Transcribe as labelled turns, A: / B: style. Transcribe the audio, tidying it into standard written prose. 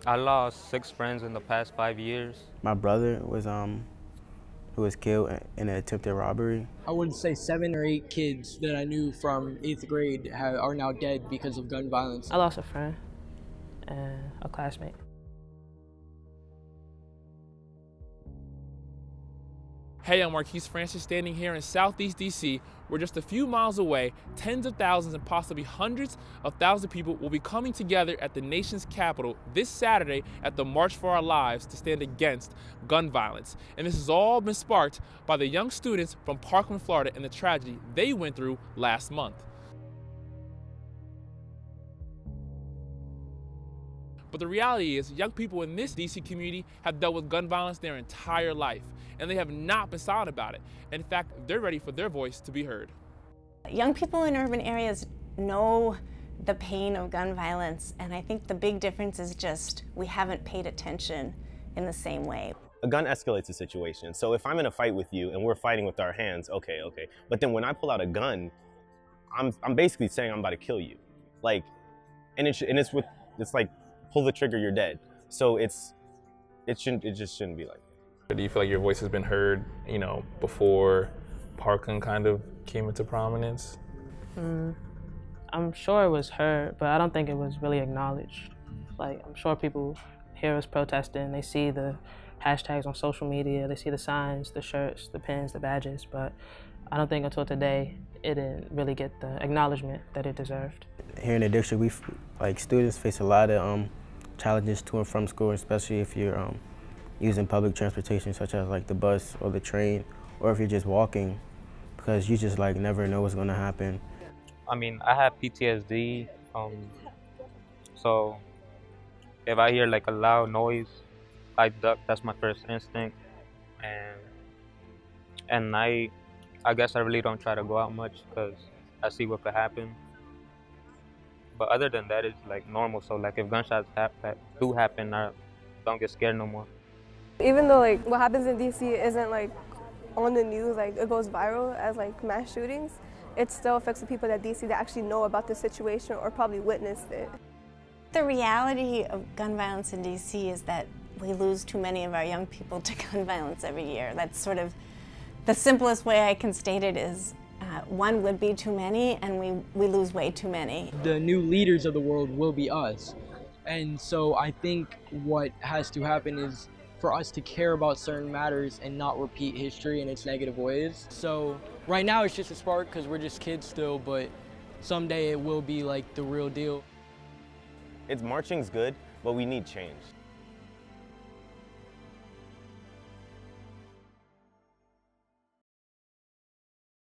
A: I lost 6 friends in the past 5 years.
B: My brother was who was killed in an attempted robbery.
C: I would say 7 or 8 kids that I knew from 8th grade are now dead because of gun violence.
D: I lost a friend and a classmate.
E: Hey, I'm Marquise Francis, standing here in Southeast DC, where just a few miles away, tens of thousands and possibly hundreds of thousands of people will be coming together at the nation's capital this Saturday at the March for Our Lives to stand against gun violence. And this has all been sparked by the young students from Parkland, Florida, and the tragedy they went through last month. But the reality is, young people in this DC community have dealt with gun violence their entire life, and they have not been silent about it. In fact, they're ready for their voice to be heard.
F: Young people in urban areas know the pain of gun violence, and I think the big difference is just we haven't paid attention in the same way.
G: A gun escalates a situation. So if I'm in a fight with you and we're fighting with our hands, okay. But then when I pull out a gun, I'm basically saying I'm about to kill you. Like, it's like, pull the trigger, you're dead. So it just shouldn't be like that.
H: Do you feel like your voice has been heard, before Parkland kind of came into prominence?
D: I'm sure it was heard, but I don't think it was really acknowledged. Like, I'm sure people hear us protesting, they see the hashtags on social media, they see the signs, the shirts, the pins, the badges, but I don't think until today it didn't really get the acknowledgement that it deserved.
B: Here in the district, students face a lot of challenges to and from school, especially if you're using public transportation such as like the bus or the train, or if you're just walking, because you just never know what's gonna happen.
A: I mean, I have PTSD, so if I hear a loud noise, I duck. That's my first instinct, and I guess I really don't try to go out much because I see what could happen. But other than that, it's normal. So if gunshots do happen, I don't get scared no more.
I: Even though what happens in DC isn't on the news, it goes viral as mass shootings, it still affects the people that DC that actually know about the situation or probably witnessed it.
F: The reality of gun violence in DC is that we lose too many of our young people to gun violence every year. That's sort of the simplest way I can state it is one would be too many, and we lose way too many.
C: The new leaders of the world will be us. And so I think what has to happen is for us to care about certain matters and not repeat history in its negative ways. So right now it's just a spark because we're just kids still, but someday it will be the real deal.
G: Marching's good, but we need change.